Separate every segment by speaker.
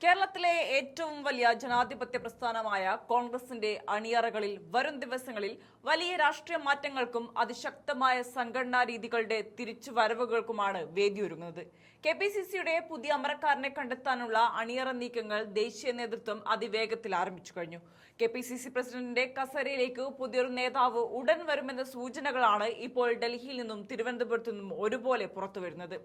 Speaker 1: കേരളത്തിലെ ഏറ്റവും വലിയ ജനാധിപത്യ പ്രസ്ഥാനമായ കോൺഗ്രസിന്റെ അണിയറകളിൽ വരും ദിവസങ്ങളിൽ വലിയ രാഷ്ട്രീയ മാറ്റങ്ങൾക്കും അതിശക്തമായ സംഘടനാ രീതികളുടെ തിരിച്ചുവരവുകൾക്കുമാണ് വേദിയൊരുങ്ങുന്നത്. കെപിസിസിയുടെ പുതിയ അമരക്കാരനെ കണ്ടെത്താനുള്ള അണിയറ നീക്കങ്ങൾ ദേശീയ നേതൃത്വം അതിവേഗത്തിൽ ആരംഭിച്ചു കഴിഞ്ഞു. കെപിസിസി പ്രസിഡന്റിന്റെ കസേരയിലേക്ക് പുതിയൊരു നേതാവ് ഉടൻ വരുമെന്ന സൂചനകളാണ് ഇപ്പോൾ ഡൽഹിയിൽ നിന്നും തിരുവനന്തപുരത്തു നിന്നും ഒരുപോലെ പുറത്തുവരുന്നത്.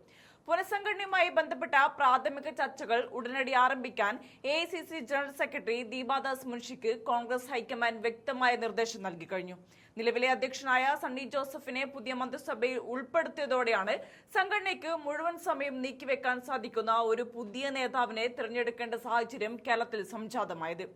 Speaker 1: പുനഃസംഘടനയുമായി ബന്ധപ്പെട്ട പ്രാഥമിക ചർച്ചകൾ ഉടനടി ആരംഭിക്കാൻ AICC general secretary Deepa Das മുൻഷിക്ക് Congress high command വ്യക്തമായ നിർദ്ദേശം നൽകി കഴിഞ്ഞു. നിലവിലെ അധ്യക്ഷനായ സണ്ണി ജോസഫിനെ പുതിയ മന്ത്രിസഭയിൽ ഉൾപ്പെടുത്തിയതോടെയാണ് സംഘടനയ്ക്ക് മുഴുവൻ സമയം നീക്കിവെക്കാൻ സാധിക്കുന്ന ഒരു പുതിയ നേതാവിനെ തിരഞ്ഞെടുക്കേണ്ട സാഹചര്യം കേരളത്തിൽ സംജാതമായത്.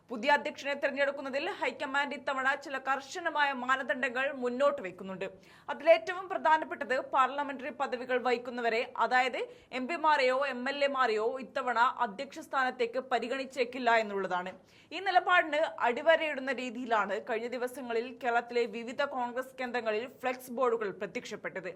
Speaker 1: പുതിയ അധ്യക്ഷനെ തിരഞ്ഞെടുക്കുന്നതിൽ ഹൈക്കമാൻഡ് ഇത്തവണ ചില കർശനമായ മാനദണ്ഡങ്ങൾ മുന്നോട്ട് വയ്ക്കുന്നുണ്ട്. അതിലേറ്റവും പ്രധാനപ്പെട്ടത് പാർലമെന്ററി പദവികൾ വഹിക്കുന്നവരെ, അതായത് എംപിമാരെയോ എംഎൽഎമാരെയോ ഇത്തവണ അധ്യക്ഷ സ്ഥാനത്തേക്ക് പരിഗണിച്ചേക്കില്ല എന്നുള്ളതാണ്. ഈ നിലപാടിന് അടിവരയിടുന്ന രീതിയിലാണ് കഴിഞ്ഞ ദിവസങ്ങളിൽ കേരളത്തിലെ വിവിധ കോൺഗ്രസ് കേന്ദ്രങ്ങളിൽ ഫ്ലെക്സ് ബോർഡുകൾ പ്രത്യക്ഷപ്പെട്ടത്.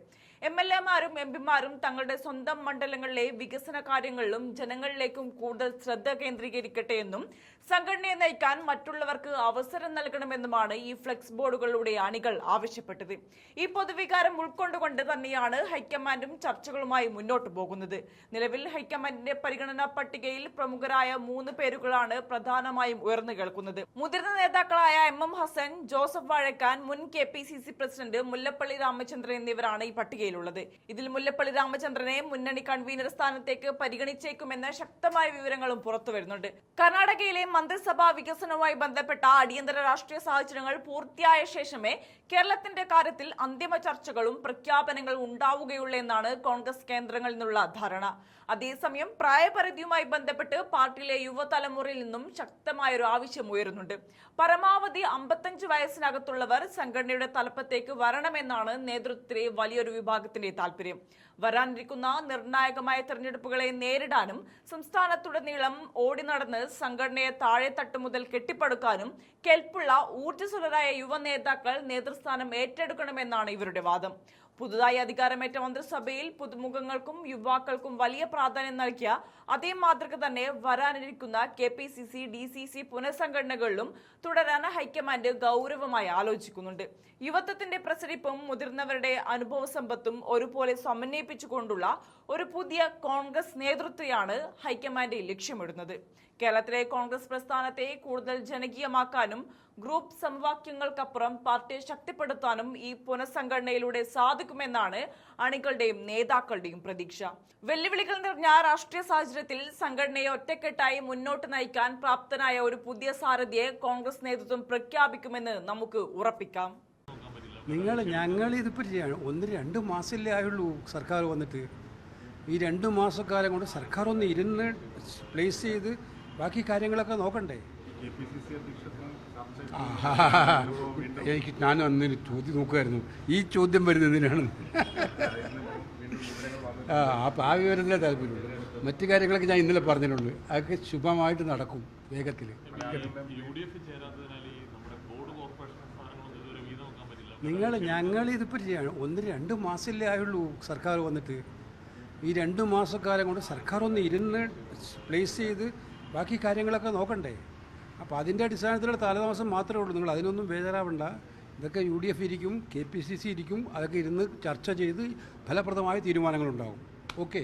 Speaker 1: എംഎൽഎമാരും എംപിമാരും തങ്ങളുടെ സ്വന്തം മണ്ഡലങ്ങളിലെ വികസന കാര്യങ്ങളിലും ജനങ്ങളിലേക്കും കൂടുതൽ ശ്രദ്ധ കേന്ദ്രീകരിക്കട്ടെ എന്നും സംഘടനയെ നയിക്കാൻ മറ്റുള്ളവർക്ക് അവസരം നൽകണമെന്നുമാണ് ഈ ഫ്ലെക്സ് ബോർഡുകളുടെ അണികൾ ആവശ്യപ്പെട്ടത്. ഈ പൊതുവികാരം ഉൾക്കൊണ്ടുകൊണ്ട് തന്നെയാണ് ഹൈക്കമാൻഡും ചർച്ചകളുമായി മുന്നോട്ട് പോകുന്നത്. നിലവിൽ ഹൈക്കമാൻഡിന്റെ പരിഗണനാ പട്ടികയിൽ പ്രമുഖരായ 3 പേരുകളാണ് പ്രധാനമായും ഉയർന്നു കേൾക്കുന്നത്. മുതിർന്ന നേതാക്കളായ എം ഹസൻ, ജോസഫ് വാഴക്കാൻ, മുൻ കെപിസിസി പ്രസിഡന്റ് മുല്ലപ്പള്ളി രാമചന്ദ്രൻ എന്നിവരാണ് ഈ പട്ടികയിലുള്ളത്. ഇതിൽ മുല്ലപ്പള്ളി രാമചന്ദ്രനെ മുന്നണി കൺവീനർ സ്ഥാനത്തേക്ക് പരിഗണിച്ചേക്കുമെന്ന ശക്തമായ വിവരങ്ങളും പുറത്തുവരുന്നുണ്ട്. കർണാടകയിലെ മന്ത്രിസഭാ വികസനവുമായി ബന്ധപ്പെട്ട അടിയന്തര രാഷ്ട്രീയ സാഹചര്യങ്ങൾ പൂർത്തിയായ ശേഷമേ കേരളത്തിന്റെ കാര്യത്തിൽ അന്തിമ ചർച്ചകളും പ്രഖ്യാപനങ്ങളും ഉണ്ടാവുകയുള്ളൂ എന്നാണ് കോൺഗ്രസ് കേന്ദ്രങ്ങളിൽ നിന്നുള്ള ധാരണ. അതേസമയം പ്രായപരിധിയുമായി ബന്ധപ്പെട്ട് പാർട്ടിയിലെ യുവതലമുറയിൽ നിന്നും ശക്തമായൊരു ആവശ്യം ഉയരുന്നുണ്ട്. പരമാവധി 55 വയസ്സിനകത്തുള്ളവർ സംഘടനയുടെ തലപ്പത്തേക്ക് വരണമെന്നാണ് നേതൃത്വത്തിലെ വലിയൊരു വിഭാഗത്തിന്റെ താല്പര്യം. വരാനിരിക്കുന്ന നിർണായകമായ തെരഞ്ഞെടുപ്പുകളെ നേരിടാനും സംസ്ഥാനത്തുടനീളം ഓടി നടന്ന് സംഘടനയെ താഴെത്തട്ട് മുതൽ കെട്ടിപ്പടുക്കാനും കെൽപ്പുള്ള ഊർജ്ജസ്വലരായ യുവ നേതാക്കൾ നേതൃസ്ഥാനം ഏറ്റെടുക്കണമെന്നാണ് ഇവരുടെ വാദം. പുതുതായി അധികാരമേറ്റ മന്ത്രിസഭയിൽ പുതുമുഖങ്ങൾക്കും യുവാക്കൾക്കും വലിയ പ്രാധാന്യം നൽകിയ അതേ മാതൃക തന്നെ വരാനിരിക്കുന്ന കെപിസിസി, ഡിസിസി പുനഃസംഘടനകളിലും തുടരാൻ ഹൈക്കമാൻഡ് ഗൗരവമായി ആലോചിക്കുന്നുണ്ട്. യുവത്വത്തിന്റെ പ്രസരിപ്പും മുതിർന്നവരുടെ അനുഭവ സമ്പത്തും ഒരുപോലെ സമന്വയിപ്പിച്ചുകൊണ്ടുള്ള ഒരു പുതിയ കോൺഗ്രസ് നേതൃത്വമാണ് ഹൈക്കമാൻഡ് ലക്ഷ്യമിടുന്നത്. കേരളത്തിലെ കോൺഗ്രസ് പ്രസ്ഥാനത്തെ കൂടുതൽ ജനകീയമാക്കാനും ഗ്രൂപ്പ് സമവാക്യങ്ങൾക്കപ്പുറം പാർട്ടിയെ ശക്തിപ്പെടുത്താനും ഈ പുനഃസംഘടനയിലൂടെ സാധിക്കുമെന്നാണ് അണികളുടെയും നേതാക്കളുടെയും പ്രതീക്ഷ. വെല്ലുവിളികൾ നിറഞ്ഞ രാഷ്ട്രീയ സാഹചര്യത്തിൽ സംഘടനയെ ഒറ്റക്കെട്ടായി മുന്നോട്ട് നയിക്കാൻ പ്രാപ്തനായ ഒരു പുതിയ സാരഥിയെ കോൺഗ്രസ് നേതൃത്വം പ്രഖ്യാപിക്കുമെന്ന് നമുക്ക് ഉറപ്പിക്കാം.
Speaker 2: ഞങ്ങൾ ഇതിപ്പോൾ 1-2 മാസമല്ലേ ആയുള്ളൂ സർക്കാർ വന്നിട്ട്. ഈ 2 മാസക്കാലം കൊണ്ട് സർക്കാർ ഒന്ന് ഇരുന്ന് പ്ലേസ് ചെയ്ത് ബാക്കി കാര്യങ്ങളൊക്കെ നോക്കണ്ടേ? ഞാൻ അന്നൊരു ചോദ്യം നോക്കുമായിരുന്നു, ഈ ചോദ്യം വരുന്നതിനാണ്. അപ്പോൾ ആ വിവരത്തിലെ താല്പര്യമുള്ളൂ. മറ്റു കാര്യങ്ങളൊക്കെ ഞാൻ ഇന്നലെ പറഞ്ഞിട്ടുണ്ട്. അതൊക്കെ ശുഭമായിട്ട് നടക്കും വേഗത്തിൽ. ഞങ്ങളിതിപ്പോൾ 1-2 മാസമല്ലേ ആയുള്ളൂ സർക്കാർ വന്നിട്ട്. ഈ 2 മാസക്കാലം കൊണ്ട് സർക്കാർ ഒന്ന് ഇരുന്ന് പ്ലേസ് ചെയ്ത് ബാക്കി കാര്യങ്ങളൊക്കെ നോക്കണ്ടേ? അപ്പോൾ അതിൻ്റെ അടിസ്ഥാനത്തിലുള്ള താമസം മാത്രമേ ഉള്ളൂ. നിങ്ങൾ അതിനൊന്നും ബേജാറാവണ്ട. ഇതൊക്കെ UDF ഇരിക്കും, KPCC ഇരിക്കും. അതൊക്കെ ഇരുന്ന് ചർച്ച ചെയ്ത് ഫലപ്രദമായ തീരുമാനങ്ങളുണ്ടാകും. ഓക്കെ.